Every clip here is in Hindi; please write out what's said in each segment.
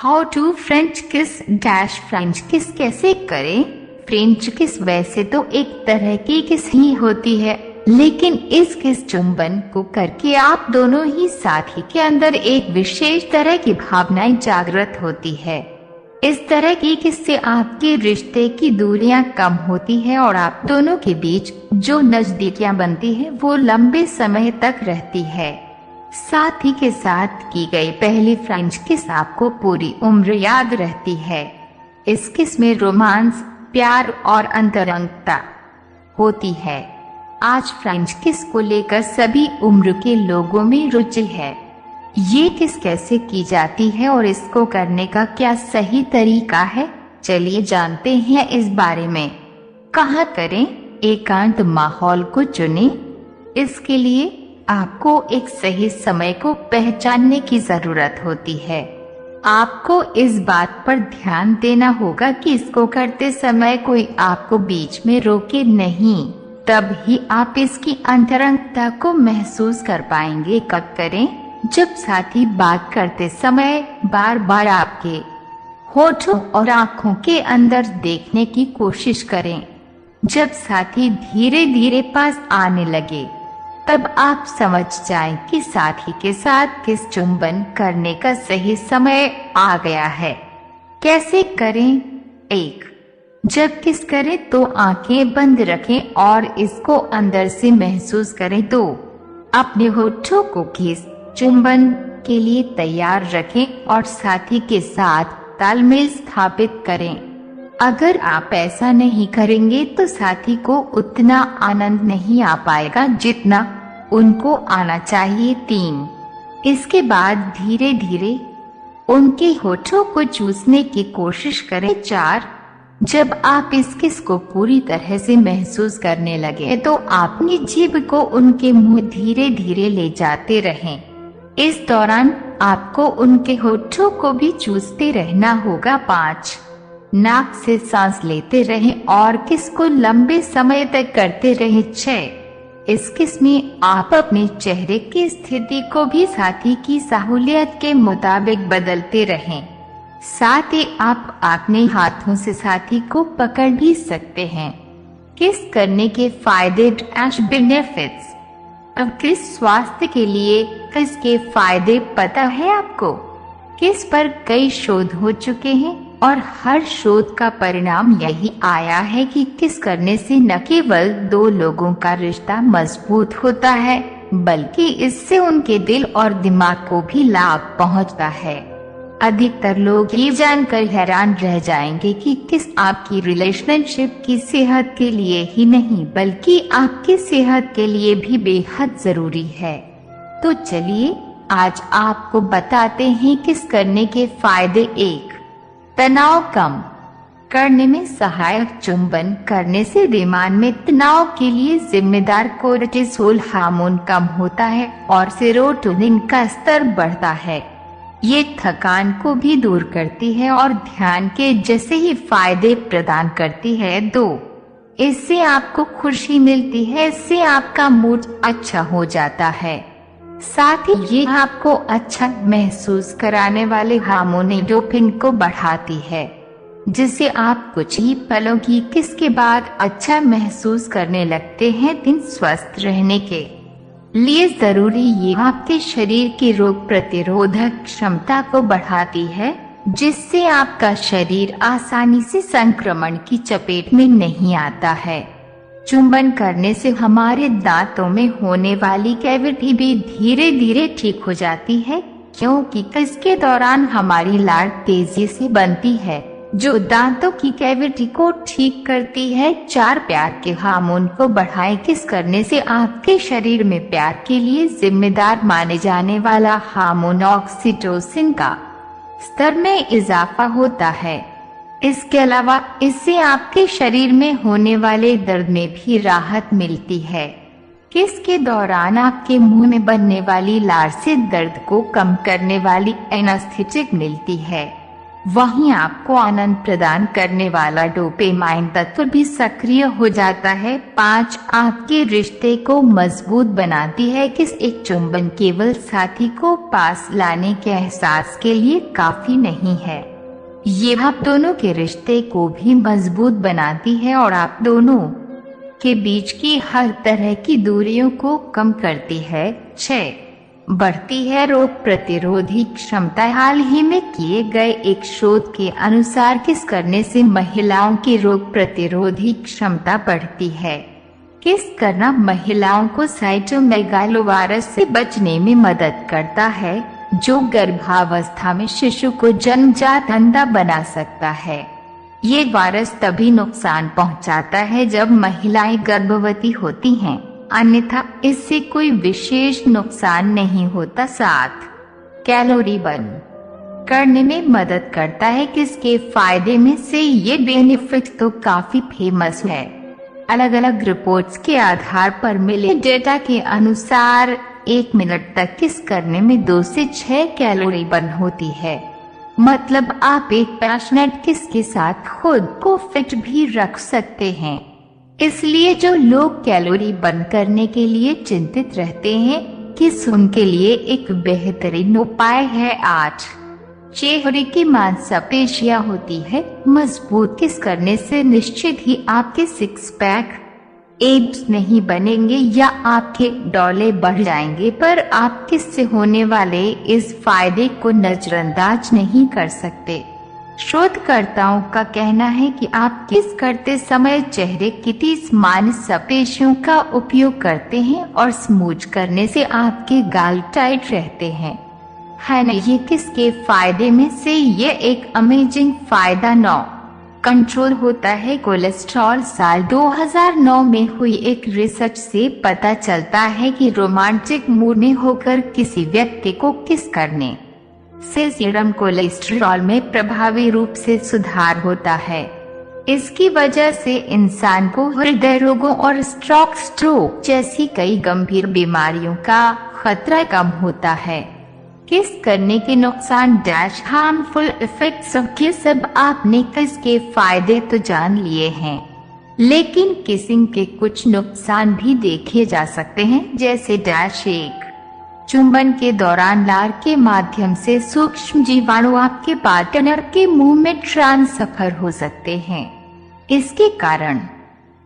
How to French kiss dash French kiss कैसे करें। फ्रेंच किस वैसे तो एक तरह की किस ही होती है, लेकिन इस किस चुंबन को करके आप दोनों ही साथी के अंदर एक विशेष तरह की भावनाएं जागृत होती है। इस तरह की किस से आपके रिश्ते की दूरियां कम होती है और आप दोनों के बीच जो नजदीकियां बनती है वो लंबे समय तक रहती है। साथी के साथ की गई पहली फ्रेंच किस आपको पूरी उम्र याद रहती है। इस किस में रोमांस, प्यार और अंतरंगता होती है। आज फ्रेंच किस को लेकर सभी उम्र के लोगों में रुचि है। ये किस कैसे की जाती है और इसको करने का क्या सही तरीका है, चलिए जानते हैं इस बारे में। कहाँ करें? एकांत माहौल को चुनें। इसके लिए आपको एक सही समय को पहचानने की जरूरत होती है। आपको इस बात पर ध्यान देना होगा कि इसको करते समय कोई आपको बीच में रोके नहीं, तब ही आप इसकी अंतरंगता को महसूस कर पाएंगे। कब करें? जब साथी बात करते समय बार बार आपके होठों और आंखों के अंदर देखने की कोशिश करें। जब साथी धीरे धीरे पास आने लगे तब आप समझ जाएं कि साथी के साथ किस चुंबन करने का सही समय आ गया है। कैसे करें? 1. जब किस करें तो आंखें बंद रखें और इसको अंदर से महसूस करें। 2. अपने होठों को किस चुंबन के लिए तैयार रखें और साथी के साथ तालमेल स्थापित करें। अगर आप ऐसा नहीं करेंगे तो साथी को उतना आनंद नहीं आ पाएगा जितना उनको आना चाहिए। 3. इसके बाद धीरे धीरे उनके होठों को चूसने की कोशिश करें। 4. जब आप इस किस को पूरी तरह से महसूस करने लगे तो अपनी जीभ को उनके मुंह धीरे धीरे ले जाते रहें। इस दौरान आपको उनके होठों को भी चूसते रहना होगा। 5. नाक से सांस लेते रहें और किस को लंबे समय तक करते रहें। 6. इस किस में आप अपने चेहरे की स्थिति को भी साथी की सहूलियत के मुताबिक बदलते रहें। साथ ही आप अपने हाथों से साथी को पकड़ भी सकते हैं। किस करने के फायदे एंड बेनिफिट्स। अब किस स्वास्थ्य के लिए किस के फायदे पता है आपको? किस पर कई शोध हो चुके हैं और हर शोध का परिणाम यही आया है कि किस करने से न केवल दो लोगों का रिश्ता मजबूत होता है बल्कि इससे उनके दिल और दिमाग को भी लाभ पहुंचता है। अधिकतर लोग ये जानकर हैरान रह जाएंगे कि किस आपकी रिलेशनशिप की सेहत के लिए ही नहीं बल्कि आपकी सेहत के लिए भी बेहद जरूरी है। तो चलिए आज आपको बताते हैं किस करने के फायदे। 1. तनाव कम करने में सहायक। चुंबन करने से दिमाग में तनाव के लिए जिम्मेदार कोर्टिसोल हार्मोन कम होता है और सेरोटोनिन का स्तर बढ़ता है। ये थकान को भी दूर करती है और ध्यान के जैसे ही फायदे प्रदान करती है। 2. इससे आपको खुशी मिलती है, इससे आपका मूड अच्छा हो जाता है। साथ ही ये आपको अच्छा महसूस कराने वाले हार्मोन एंडोर्फिन को बढ़ाती है जिससे आप कुछ ही पलों की किस के बाद अच्छा महसूस करने लगते हैं। दिन स्वस्थ रहने के लिए जरूरी ये आपके शरीर की रोग प्रतिरोधक क्षमता को बढ़ाती है जिससे आपका शरीर आसानी से संक्रमण की चपेट में नहीं आता है। चुंबन करने से हमारे दांतों में होने वाली कैविटी भी धीरे धीरे ठीक हो जाती है क्योंकि इसके दौरान हमारी लार तेजी से बनती है जो दांतों की कैविटी को ठीक करती है। 4. प्यार के हार्मोन को बढ़ाएं। किस करने से आपके शरीर में प्यार के लिए जिम्मेदार माने जाने वाला हार्मोन ऑक्सीटोसिन का स्तर में इजाफा होता है। इसके अलावा इससे आपके शरीर में होने वाले दर्द में भी राहत मिलती है। किस के दौरान आपके मुंह में बनने वाली लार से दर्द को कम करने वाली एनेस्थेटिक मिलती है। वहीं आपको आनंद प्रदान करने वाला डोपामाइन तत्व भी सक्रिय हो जाता है। 5 आपके रिश्ते को मजबूत बनाती है। किस एक चुंबन केवल साथी को पास लाने के एहसास के लिए काफी नहीं है, ये आप दोनों के रिश्ते को भी मजबूत बनाती है और आप दोनों के बीच की हर तरह की दूरियों को कम करती है। 6 बढ़ती है रोग प्रतिरोधी क्षमता। हाल ही में किए गए एक शोध के अनुसार किस करने से महिलाओं की रोग प्रतिरोधी क्षमता बढ़ती है। किस करना महिलाओं को साइटोमेगालोवायरस से बचने में मदद करता है, जो गर्भावस्था में शिशु को जन्मजात अंधा बना सकता है। ये वायरस तभी नुकसान पहुंचाता है जब महिलाएं गर्भवती होती हैं, अन्यथा इससे कोई विशेष नुकसान नहीं होता। 7 कैलोरी बर्न करने में मदद करता है। किसके फायदे में से ये बेनिफिट तो काफी फेमस है। अलग अलग रिपोर्ट्स के आधार पर मिले डेटा के अनुसार 1 मिनट तक किस करने में 2 से 6 कैलोरी बर्न होती है। मतलब आप एक पैशनेट किस के साथ खुद को फिट भी रख सकते हैं। इसलिए जो लोग कैलोरी बर्न करने के लिए चिंतित रहते हैं, किस उनके लिए एक बेहतरीन उपाय है। 8 चेहरे की मांसपेशियां होती है मजबूत। किस करने से निश्चित ही आपके 6 पैक एब्स नहीं बनेंगे या आपके डौले बढ़ जाएंगे, पर आप किससे होने वाले इस फायदे को नजरअंदाज नहीं कर सकते। शोधकर्ताओं का कहना है कि आप किस करते समय चेहरे की 30 मांसपेशियों का उपयोग करते हैं और स्मूच करने से आपके गाल टाइट रहते हैं, है ना। ये किसके फायदे में से ये एक अमेजिंग फायदा। 9 कंट्रोल होता है कोलेस्ट्रॉल। साल 2009 में हुई एक रिसर्च से पता चलता है कि रोमांटिक मूड में होकर किसी व्यक्ति को किस करने से सीरम कोलेस्ट्रॉल में प्रभावी रूप से सुधार होता है। इसकी वजह से इंसान को हृदय रोगों और स्ट्रोक जैसी कई गंभीर बीमारियों का खतरा कम होता है। किस करने के नुकसान हार्मफुल इफेक्ट्स ऑफ किस। अब आपने किस के फायदे तो जान लिए हैं, लेकिन किसिंग के कुछ नुकसान भी देखे जा सकते हैं, जैसे 1 चुंबन के दौरान लार के माध्यम से सूक्ष्म जीवाणु आपके पार्टनर के मुंह में ट्रांसफर हो सकते हैं। इसके कारण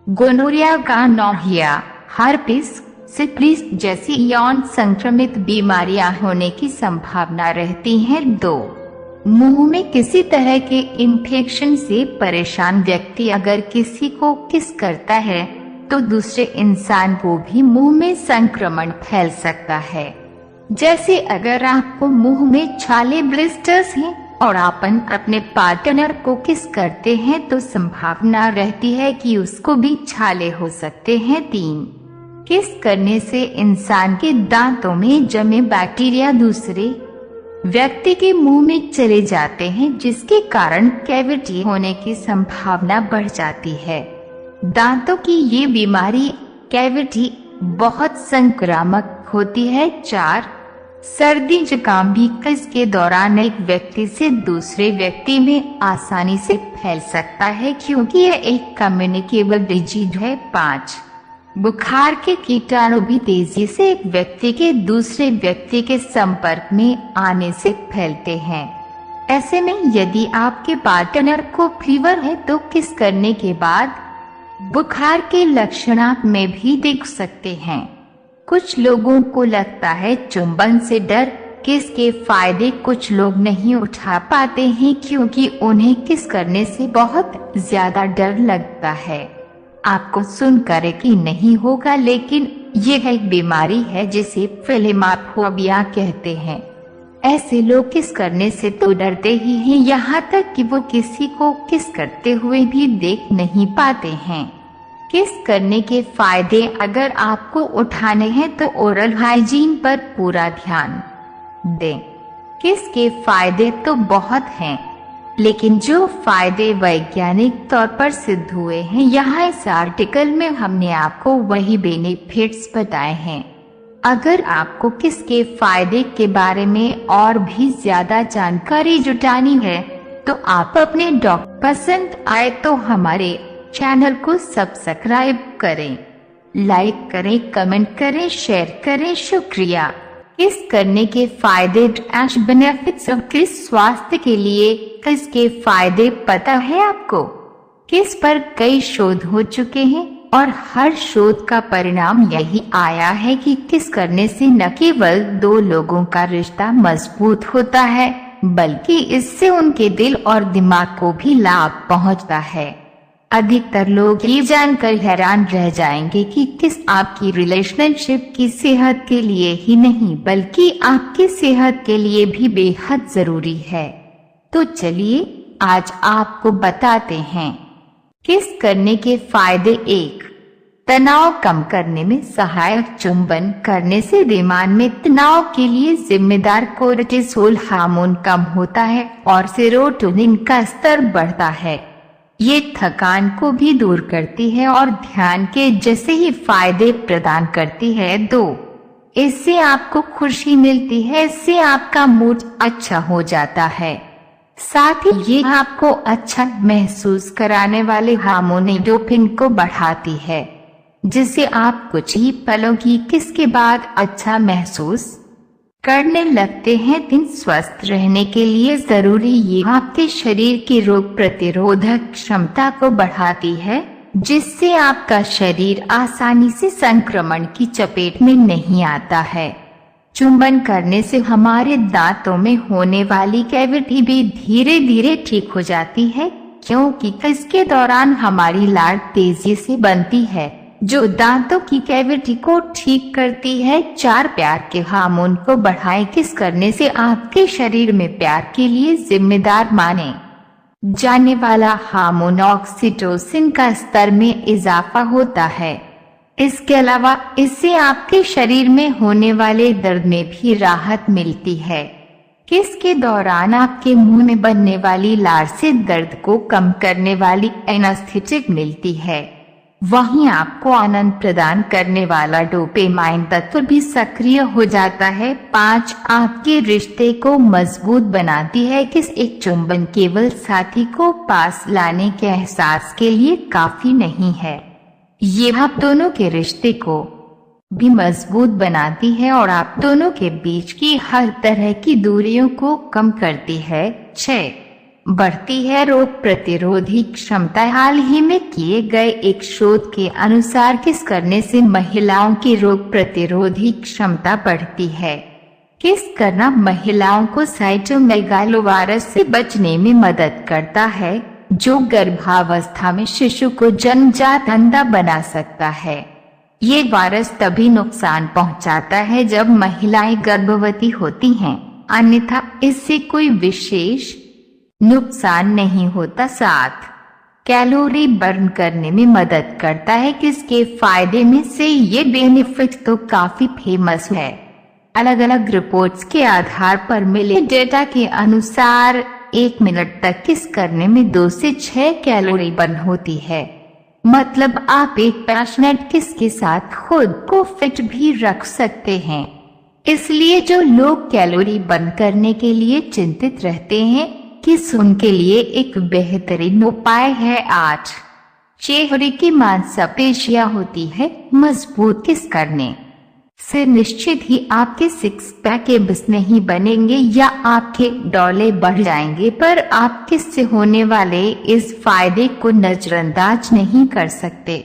गोनोरिया, गॉनोरिया, हर्पिस, सिफिलिस जैसी यौन संक्रमित बीमारियां होने की संभावना रहती है। 2 मुंह में किसी तरह के इन्फेक्शन से परेशान व्यक्ति अगर किसी को किस करता है तो दूसरे इंसान को भी मुंह में संक्रमण फैल सकता है। जैसे अगर आपको मुंह में छाले ब्लिस्टर्स हैं और आप अपने पार्टनर को किस करते हैं तो संभावना रहती है कि उसको भी छाले हो सकते हैं। 3 किस करने से इंसान के दांतों में जमे बैक्टीरिया दूसरे व्यक्ति के मुंह में चले जाते हैं, जिसके कारण कैविटी होने की संभावना बढ़ जाती है। दांतों की ये बीमारी कैविटी बहुत संक्रामक होती है। 4 सर्दी जुकाम भी किस के दौरान एक व्यक्ति से दूसरे व्यक्ति में आसानी से फैल सकता है, क्योंकि यह एक कम्युनिकेबल डिजीज है। 5 बुखार के कीटाणु भी तेजी से एक व्यक्ति के दूसरे व्यक्ति के संपर्क में आने से फैलते हैं। ऐसे में यदि आपके पार्टनर को फीवर है तो किस करने के बाद बुखार के लक्षण आप में भी दिख सकते हैं। कुछ लोगों को लगता है चुंबन से डर। किस के फायदे कुछ लोग नहीं उठा पाते हैं क्योंकि उन्हें किस करने से बहुत ज्यादा डर लगता है। आपको सुनकर यकीन नहीं होगा, लेकिन यह एक बीमारी है जिसे फिलिमाफोबिया कहते हैं। ऐसे लोग किस करने से तो डरते ही हैं, यहाँ तक कि वो किसी को किस करते हुए भी देख नहीं पाते हैं। किस करने के फायदे अगर आपको उठाने हैं तो ओरल हाइजीन पर पूरा ध्यान दें। किस के फायदे तो बहुत हैं, लेकिन जो फायदे वैज्ञानिक तौर पर सिद्ध हुए हैं, यहाँ इस आर्टिकल में हमने आपको वही बेनिफिट्स बताए हैं। अगर आपको किस के फायदे के बारे में और भी ज्यादा जानकारी जुटानी है तो आप अपने डॉग पसंद आए तो हमारे चैनल को सब्सक्राइब करें, लाइक करें, कमेंट करें, शेयर करें। शुक्रिया। किस करने के फायदे डैश बेनिफिट्स ऑफ किस स्वास्थ्य के लिए किसके फायदे पता है आपको? किस पर कई शोध हो चुके हैं और हर शोध का परिणाम यही आया है कि किस करने से न केवल दो लोगों का रिश्ता मजबूत होता है बल्कि इससे उनके दिल और दिमाग को भी लाभ पहुंचता है। अधिकतर लोग ये जानकर हैरान रह जाएंगे कि किस आपकी रिलेशनशिप की सेहत के लिए ही नहीं बल्कि आपकी सेहत के लिए भी बेहद जरूरी है। तो चलिए आज आपको बताते हैं किस करने के फायदे। 1, तनाव कम करने में सहायक। चुंबन करने से दिमाग में तनाव के लिए जिम्मेदार कोर्टिसोल हार्मोन कम होता है और सेरोटोनिन का स्तर बढ़ता है। ये थकान को भी दूर करती है और ध्यान के जैसे ही फायदे प्रदान करती है। 2, इससे आपको खुशी मिलती है, इससे आपका मूड अच्छा हो जाता है। साथ ही ये आपको अच्छा महसूस कराने वाले हार्मोन एंडोर्फिन को बढ़ाती है जिससे आप कुछ ही पलों की किस के बाद अच्छा महसूस करने लगते हैं। दिन स्वस्थ रहने के लिए जरूरी ये आपके शरीर की रोग प्रतिरोधक क्षमता को बढ़ाती है जिससे आपका शरीर आसानी से संक्रमण की चपेट में नहीं आता है। चुंबन करने से हमारे दांतों में होने वाली कैविटी भी धीरे धीरे ठीक हो जाती है क्योंकि इसके दौरान हमारी लार तेजी से बनती है जो दांतों की कैविटी को ठीक करती है। 4, प्यार के हार्मोन को बढ़ाए। किस करने से आपके शरीर में प्यार के लिए जिम्मेदार माने जाने वाला हार्मोन ऑक्सीटोसिन का स्तर में इजाफा होता है। इसके अलावा इससे आपके शरीर में होने वाले दर्द में भी राहत मिलती है। किस के दौरान आपके मुंह में बनने वाली लार से दर्द को कम करने वाली एनेस्थेटिक मिलती है। वहीं आपको आनंद प्रदान करने वाला डोपामाइन तत्व भी सक्रिय हो जाता है। 5, आपके रिश्ते को मजबूत बनाती है। किस एक चुंबन केवल साथी को पास लाने के एहसास के लिए काफी नहीं है, ये आप दोनों के रिश्ते को भी मजबूत बनाती है और आप दोनों के बीच की हर तरह की दूरियों को कम करती है। 6, बढ़ती है रोग प्रतिरोधी क्षमता। हाल ही में किए गए एक शोध के अनुसार किस करने से महिलाओं की रोग प्रतिरोधी क्षमता बढ़ती है। किस करना महिलाओं को साइटोमेगालोवायरस से बचने में मदद करता है जो गर्भावस्था में शिशु को जन्मजात अंधा बना सकता है। ये वायरस तभी नुकसान पहुंचाता है जब महिलाएं गर्भवती होती हैं, अन्यथा इससे कोई विशेष नुकसान नहीं होता। 7, कैलोरी बर्न करने में मदद करता है। किसके फायदे में से ये बेनिफिट तो काफी फेमस है। अलग अलग रिपोर्ट्स के आधार पर मिले डेटा के अनुसार 1 मिनट तक किस करने में 2 से 6 कैलोरी बर्न होती है। मतलब आप एक पैशनेट किस के साथ खुद को फिट भी रख सकते हैं। इसलिए जो लोग कैलोरी बर्न करने के लिए चिंतित रहते हैं किस उनके लिए एक बेहतरीन उपाय है। 8, चेहरे की मांसपेशियां होती है मजबूत। किस करने से निश्चित ही आपके 6 पैक एब्स नहीं बनेंगे या आपके डौले बढ़ जाएंगे, पर आप किस से होने वाले इस फायदे को नजरअंदाज नहीं कर सकते।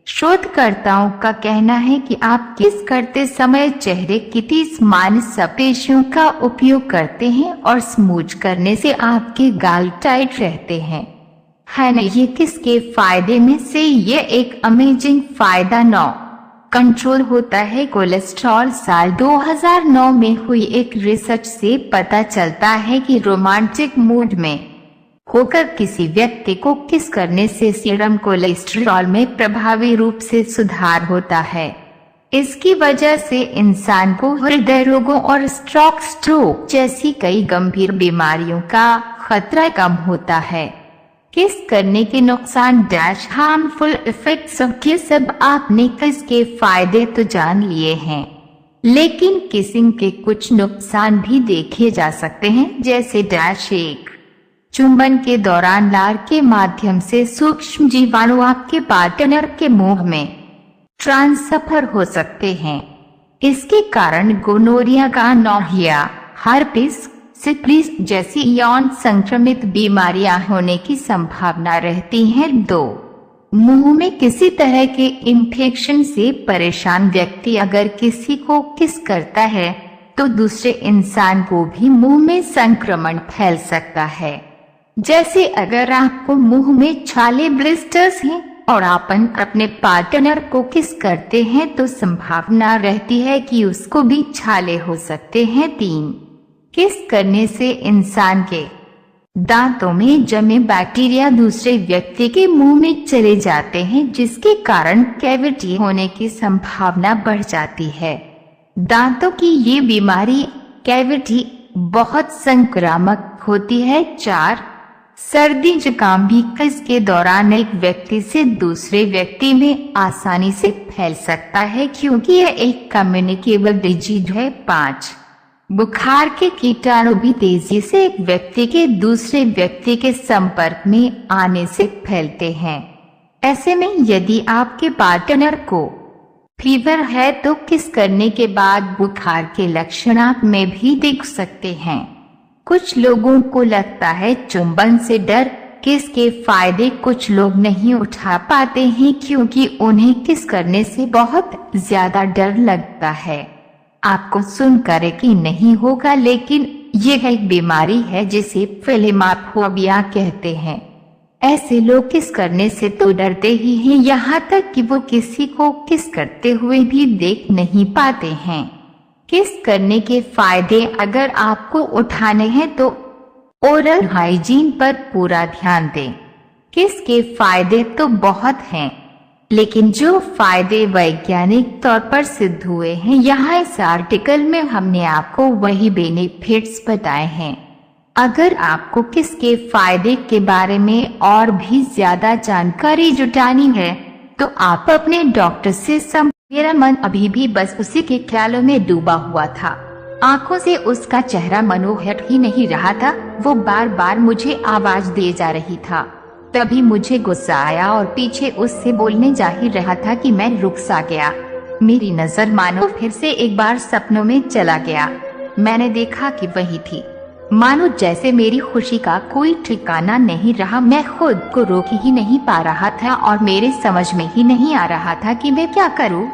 शोधकर्ताओं का कहना है कि आप किस करते समय चेहरे की 30 मांसपेशियों का उपयोग करते हैं और स्मूच करने से आपके गाल टाइट रहते हैं, है ना। ये किसके फायदे में से ये एक अमेजिंग फायदा। 9, कंट्रोल होता है कोलेस्ट्रॉल। साल 2009 में हुई एक रिसर्च से पता चलता है कि रोमांटिक मूड में होकर किसी व्यक्ति को किस करने से सीरम कोलेस्ट्रॉल में प्रभावी रूप से सुधार होता है। इसकी वजह से इंसान को हृदय रोगों और स्ट्रोक जैसी कई गंभीर बीमारियों का खतरा कम होता है। किस करने के नुकसान डैश हार्मफुल इफेक्ट्स ऑफ किस। अब आपने किस के फायदे तो जान लिए हैं, लेकिन किसिंग के कुछ नुकसान भी देखे जा सकते हैं, जैसे डैश 1, चुंबन के दौरान लार के माध्यम से सूक्ष्म जीवाणु आपके पार्टनर के मुंह में ट्रांसफर हो सकते हैं। इसके कारण गोनोरिया, गॉनोरिया, हर्पिस, सिफिलिस जैसी यौन संक्रमित बीमारियां होने की संभावना रहती है। 2. मुंह में किसी तरह के इन्फेक्शन से परेशान व्यक्ति अगर किसी को किस करता है तो दूसरे इंसान को भी मुंह में संक्रमण फैल सकता है। जैसे अगर आपको मुंह में छाले, ब्लिस्टर्स हैं और आप अपने पार्टनर को किस करते हैं तो संभावना रहती है कि उसको भी छाले हो सकते हैं। 3. किस करने से इंसान के दांतों में जमे बैक्टीरिया दूसरे व्यक्ति के मुंह में चले जाते हैं, जिसके कारण कैविटी होने की संभावना बढ़ जाती है। दांतों की ये बीमारी, कैविटी, बहुत संक्रामक होती है। 4. सर्दी जुकाम भी किस के दौरान एक व्यक्ति से दूसरे व्यक्ति में आसानी से फैल सकता है क्योंकि यह एक कम्युनिकेबल डिजीज है। 5. बुखार के कीटाणु भी तेजी से एक व्यक्ति के दूसरे व्यक्ति के संपर्क में आने से फैलते हैं। ऐसे में यदि आपके पार्टनर को फीवर है तो किस करने के बाद बुखार के लक्षण आप में भी दिख सकते हैं। कुछ लोगों को लगता है चुंबन से डर, किस के फायदे कुछ लोग नहीं उठा पाते हैं क्योंकि उन्हें किस करने से बहुत ज्यादा डर लगता है। आपको सुनकर यकीन नहीं होगा, लेकिन यह एक बीमारी है जिसे फिलिमाफोबिया कहते हैं। ऐसे लोग किस करने से तो डरते ही हैं, यहाँ तक कि वो किसी को किस करते हुए भी देख नहीं पाते हैं। किस करने के फायदे अगर आपको उठाने हैं तो ओरल हाइजीन पर पूरा ध्यान दें। किस के फायदे तो बहुत हैं, लेकिन जो फायदे वैज्ञानिक तौर पर सिद्ध हुए हैं, यहाँ इस आर्टिकल में हमने आपको वही बेनिफिट्स बताए हैं। अगर आपको किस के फायदे के बारे में और भी ज्यादा जानकारी जुटानी है तो आप अपने डॉक्टर से मेरा मन अभी भी बस उसी के ख्यालों में डूबा हुआ था। आंखों से उसका चेहरा मनोहर ही नहीं रहा था, वो बार बार मुझे आवाज दे जा रही था। तभी मुझे गुस्सा आया और पीछे उससे बोलने जा ही रहा था कि मैं रुक सा गया। मेरी नजर मानो फिर से एक बार सपनों में चला गया। मैंने देखा कि वही थी, मानो जैसे मेरी खुशी का कोई ठिकाना नहीं रहा। मैं खुद को रोक ही नहीं पा रहा था और मेरे समझ में ही नहीं आ रहा था कि मैं क्या करूं।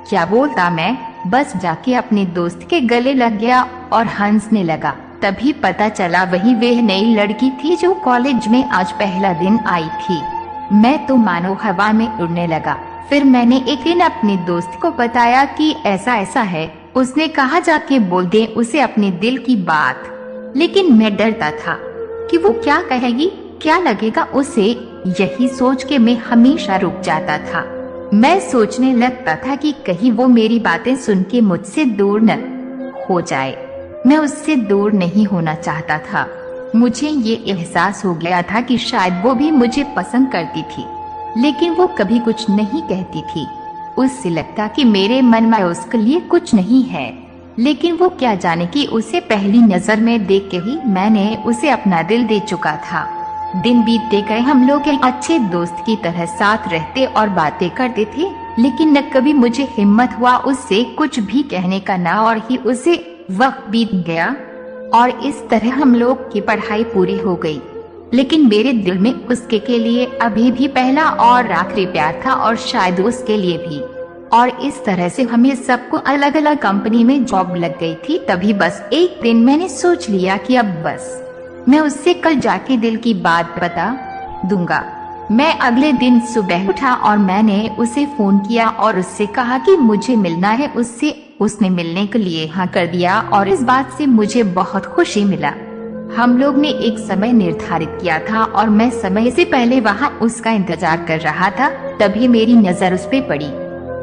क्या बोलता मैं बस जाके अपने दोस्त के गले लग गया और हंसने लगा। तभी पता चला वही वह नई लड़की थी जो कॉलेज में आज पहला दिन आई थी। मैं तो मानो हवा में उड़ने लगा। फिर मैंने एक दिन अपने दोस्त को बताया कि ऐसा ऐसा है। उसने कहा जाके बोल दे उसे अपने दिल की बात, लेकिन मैं डरता था कि वो क्या कहेगी, क्या लगेगा उसे। यही सोच के मैं हमेशा रुक जाता था। मैं सोचने लगता था कि कहीं वो मेरी बातें सुन के मुझसे दूर न हो जाए। मैं उससे दूर नहीं होना चाहता था। मुझे ये एहसास हो गया था कि शायद वो भी मुझे पसंद करती थी, लेकिन वो कभी कुछ नहीं कहती थी। उससे लगता कि मेरे मन में उसके लिए कुछ नहीं है, लेकिन वो क्या जाने कि उसे पहली नजर में देख के ही मैंने उसे अपना दिल दे चुका था। दिन बीतते गए, हम लोग एक अच्छे दोस्त की तरह साथ रहते और बातें करते थे, लेकिन न कभी मुझे हिम्मत हुआ उससे कुछ भी कहने का, ना और ही उसे वक्त बीत गया और इस तरह हम लोग की पढ़ाई पूरी हो गई। लेकिन मेरे दिल में उसके के लिए अभी भी पहला और आखिरी प्यार था और शायद उसके लिए भी। और इस तरह से हमें सबको अलग अलग कंपनी में जॉब लग गई थी। तभी बस एक दिन मैंने सोच लिया कि अब बस मैं उससे कल जाके दिल की बात बता दूंगा। मैं अगले दिन सुबह उठा और मैंने उसे फोन किया और उससे कहा कि मुझे मिलना है उससे। उसने मिलने के लिए हाँ कर दिया और इस बात से मुझे बहुत खुशी मिला। हम लोग ने एक समय निर्धारित किया था और मैं समय से पहले वहाँ उसका इंतजार कर रहा था। तभी मेरी नजर उस पे पड़ी।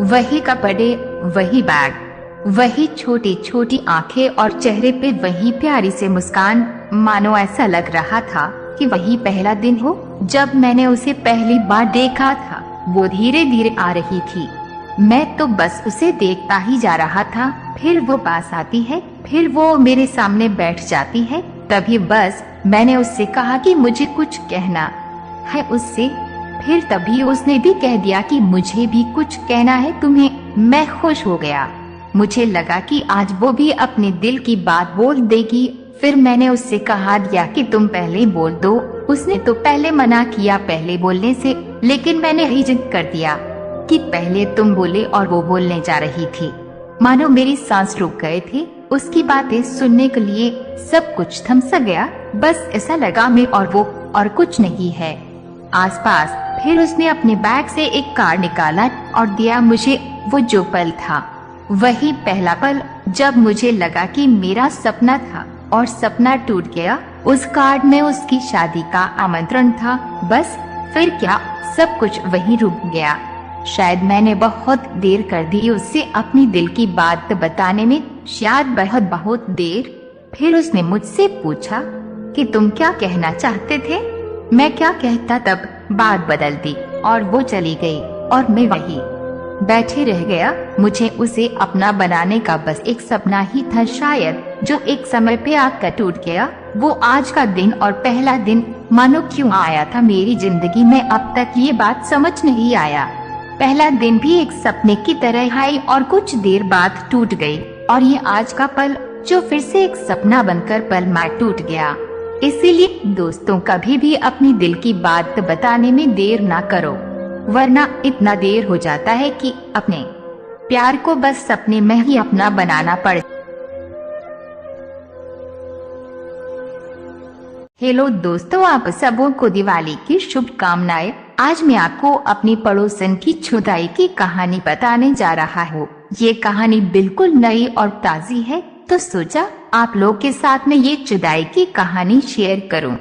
वही कपड़े, वही बैग, वही छोटी छोटी आंखें और चेहरे पे वही प्यारी सी मुस्कान। मानो ऐसा लग रहा था कि वही पहला दिन हो जब मैंने उसे पहली बार देखा था। वो धीरे धीरे आ रही थी। मैं तो बस उसे देखता ही जा रहा था। फिर वो पास आती है, फिर वो मेरे सामने बैठ जाती है। तभी बस मैंने उससे कहा कि मुझे कुछ कहना है उससे। फिर तभी उसने भी कह दिया कि मुझे भी कुछ कहना है तुम्हें। मैं खुश हो गया। मुझे लगा कि आज वो भी अपने दिल की बात बोल देगी। फिर मैंने उससे कहा दिया कि तुम पहले बोल दो। उसने तो पहले मना किया पहले बोलने से, लेकिन मैंने ही जिद कर दिया कि पहले तुम बोले और वो बोलने जा रही थी। मानो मेरी सांस रुक गए थे। उसकी बातें सुनने के लिए सब कुछ थम सा गया। बस ऐसा लगा मैं और वो और कुछ नहीं है आसपास। फिर उसने अपने बैग से एक कार्ड निकाला और दिया मुझे। वो जो पल था वही पहला पल जब मुझे लगा कि मेरा सपना था और सपना टूट गया। उस कार्ड में उसकी शादी का आमंत्रण था। बस फिर क्या, सब कुछ वहीं रुक गया। शायद मैंने बहुत देर कर दी उससे अपनी दिल की बात बताने में, शायद बहुत देर। फिर उसने मुझसे पूछा कि तुम क्या कहना चाहते थे। मैं क्या कहता, तब बात बदल दी और वो चली गई और मैं वही बैठे रह गया। मुझे उसे अपना बनाने का बस एक सपना ही था शायद, जो एक समय पे आकर टूट गया। वो आज का दिन और पहला दिन मानो क्यों आया था मेरी जिंदगी में, अब तक ये बात समझ नहीं आया। पहला दिन भी एक सपने की तरह आई और कुछ देर बाद टूट गई, और ये आज का पल जो फिर से एक सपना बनकर पल में टूट गया। इसीलिए दोस्तों, कभी भी अपनी दिल की बात बताने में देर ना करो, वरना इतना देर हो जाता है कि अपने प्यार को बस सपने में ही अपना बनाना पड़े। हेलो दोस्तों, आप सबों को दिवाली की शुभकामनाएं। आज मैं आपको अपनी पड़ोसन की छुदाई की कहानी बताने जा रहा हूँ। ये कहानी बिल्कुल नई और ताजी है, तो सोचा आप लोग के साथ में ये जुदाई की कहानी शेयर करूं,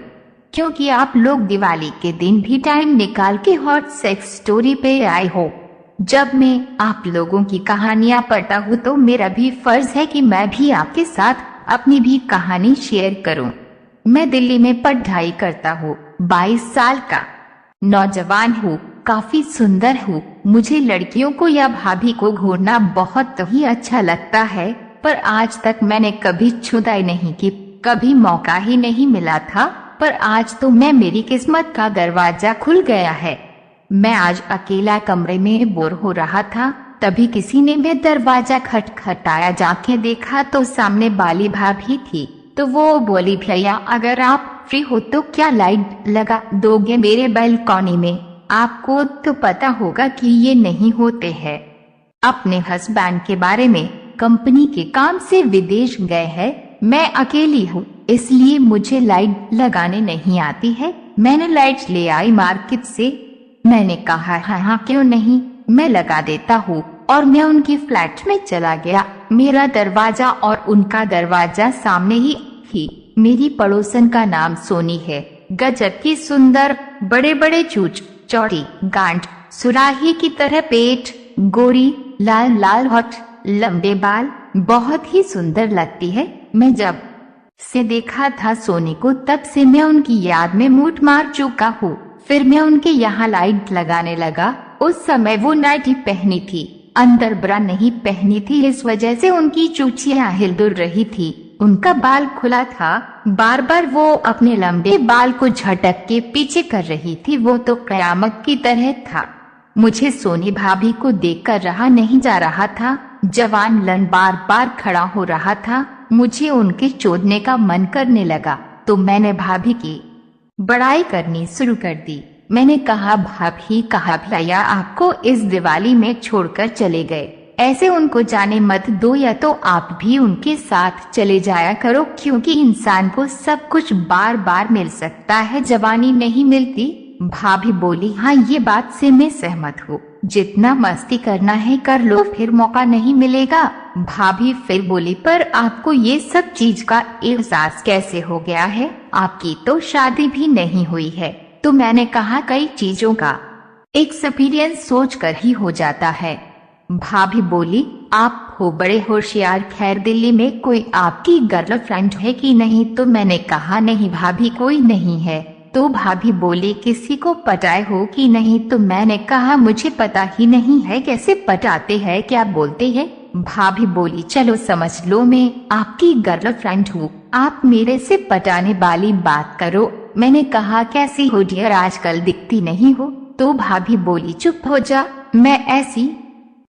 क्योंकि आप लोग दिवाली के दिन भी टाइम निकाल के हॉट सेक्स स्टोरी पे आए हो। जब मैं आप लोगों की कहानियां पढ़ता हूँ तो मेरा भी फर्ज है कि मैं भी आपके साथ अपनी भी कहानी शेयर करूं। मैं दिल्ली में पढ़ाई करता हूँ, 22 साल का नौजवान हूँ, काफी सुंदर हूँ। मुझे लड़कियों को या भाभी को घूरना बहुत ही अच्छा लगता है, पर आज तक मैंने कभी छुदाई नहीं की, कभी मौका ही नहीं मिला था। पर आज तो मेरी किस्मत का दरवाजा खुल गया है। मैं आज अकेला कमरे में बोर हो रहा था, तभी किसी ने मेरा दरवाजा खटखटाया। जाके देखा तो सामने बाली भाभी थी। तो वो बोली, भैया अगर आप फ्री हो तो क्या लाइट लगा दोगे मेरे बालकनी में। आपको तो पता होगा कि ये नहीं होते हैं। अपने हस्बैंड के बारे में, कंपनी के काम से विदेश गए हैं। मैं अकेली हूँ, इसलिए मुझे लाइट लगाने नहीं आती है। मैंने लाइट ले आई मार्केट से। मैंने कहा हाँ क्यों नहीं, मैं लगा देता हूँ, और मैं उनकी फ्लैट में चला गया। मेरा दरवाजा और उनका दरवाजा सामने ही थी। मेरी पड़ोसन का नाम सोनी है। गजब की सुंदर, बड़े बड़े चूच, चौड़ी गांठ, सुराही की तरह पेट, गोरी, लाल लाल होठ, लंबे बाल, बहुत ही सुंदर लगती है। मैं जब से देखा था सोनी को, तब से मैं उनकी याद में मूड मार चुका हूँ। फिर मैं उनके यहाँ लाइट लगाने लगा। उस समय वो नाइटी पहनी थी, अंदर ब्रा नहीं पहनी थी, इस वजह से उनकी चूचियां हिल-डुल रही थी। उनका बाल खुला था। बार बार वो अपने लंबे बाल को झटक के पीछे कर रही थी। वो तो कयामत की तरह था। मुझे सोनी भाभी को देखकर रहा नहीं जा रहा था। जवान लन बार बार खड़ा हो रहा था। मुझे उनके चोदने का मन करने लगा, तो मैंने भाभी की बड़ाई करनी शुरू कर दी। मैंने कहा, भाभी कहा भैया आपको इस दिवाली में छोड़कर चले गए, ऐसे उनको जाने मत दो, या तो आप भी उनके साथ चले जाया करो, क्योंकि इंसान को सब कुछ बार बार मिल सकता है, जवानी नहीं मिलती। भाभी बोली, हाँ ये बात से मैं सहमत हूँ, जितना मस्ती करना है कर लो, फिर मौका नहीं मिलेगा। भाभी फिर बोली, पर आपको ये सब चीज का एहसास कैसे हो गया है, आपकी तो शादी भी नहीं हुई है। तो मैंने कहा, कई चीजों का एक्सपीरियंस सोच कर ही हो जाता है। भाभी बोली, आप हो बड़े होशियार, खैर दिल्ली में कोई आपकी गर्लफ्रेंड है कि नहीं। तो मैंने कहा, नहीं भाभी कोई नहीं है। तो भाभी बोली, किसी को पटाए हो कि नहीं। तो मैंने कहा, मुझे पता ही नहीं है कैसे पटाते हैं, क्या बोलते हैं। भाभी बोली, चलो समझ लो मैं आपकी गर्लफ्रेंड हूँ। आप मेरे से पटाने वाली बात करो। मैंने कहा कैसी हो डियर, आजकल दिखती नहीं हो। तो भाभी बोली चुप हो जा, मैं ऐसी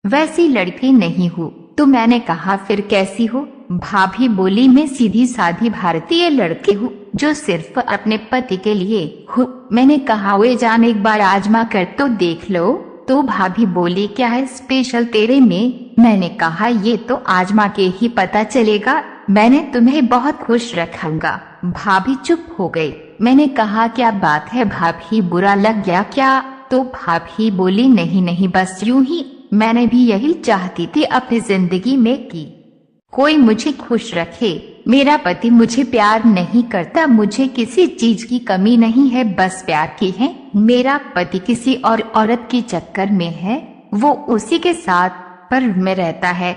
वैसी लड़की नहीं हूँ। तो मैंने कहा फिर कैसी हो? भाभी बोली मैं सीधी साधी भारतीय लड़की हूँ जो सिर्फ अपने पति के लिए हूँ। मैंने कहा वे जान एक बार आजमा कर तो देख लो। तो भाभी बोली क्या है स्पेशल तेरे में? मैंने कहा ये तो आजमा के ही पता चलेगा, मैंने तुम्हें बहुत खुश रखूंगा। भाभी चुप हो गई। मैंने कहा क्या बात है भाभी, बुरा लग गया क्या? तो भाभी बोली नहीं नहीं बस यूं ही, मैंने भी यही चाहती थी अपनी जिंदगी में कि कोई मुझे खुश रखे। मेरा पति मुझे प्यार नहीं करता, मुझे किसी चीज की कमी नहीं है, बस प्यार की है। मेरा पति किसी और औरत के चक्कर में है, वो उसी के साथ पर में रहता है।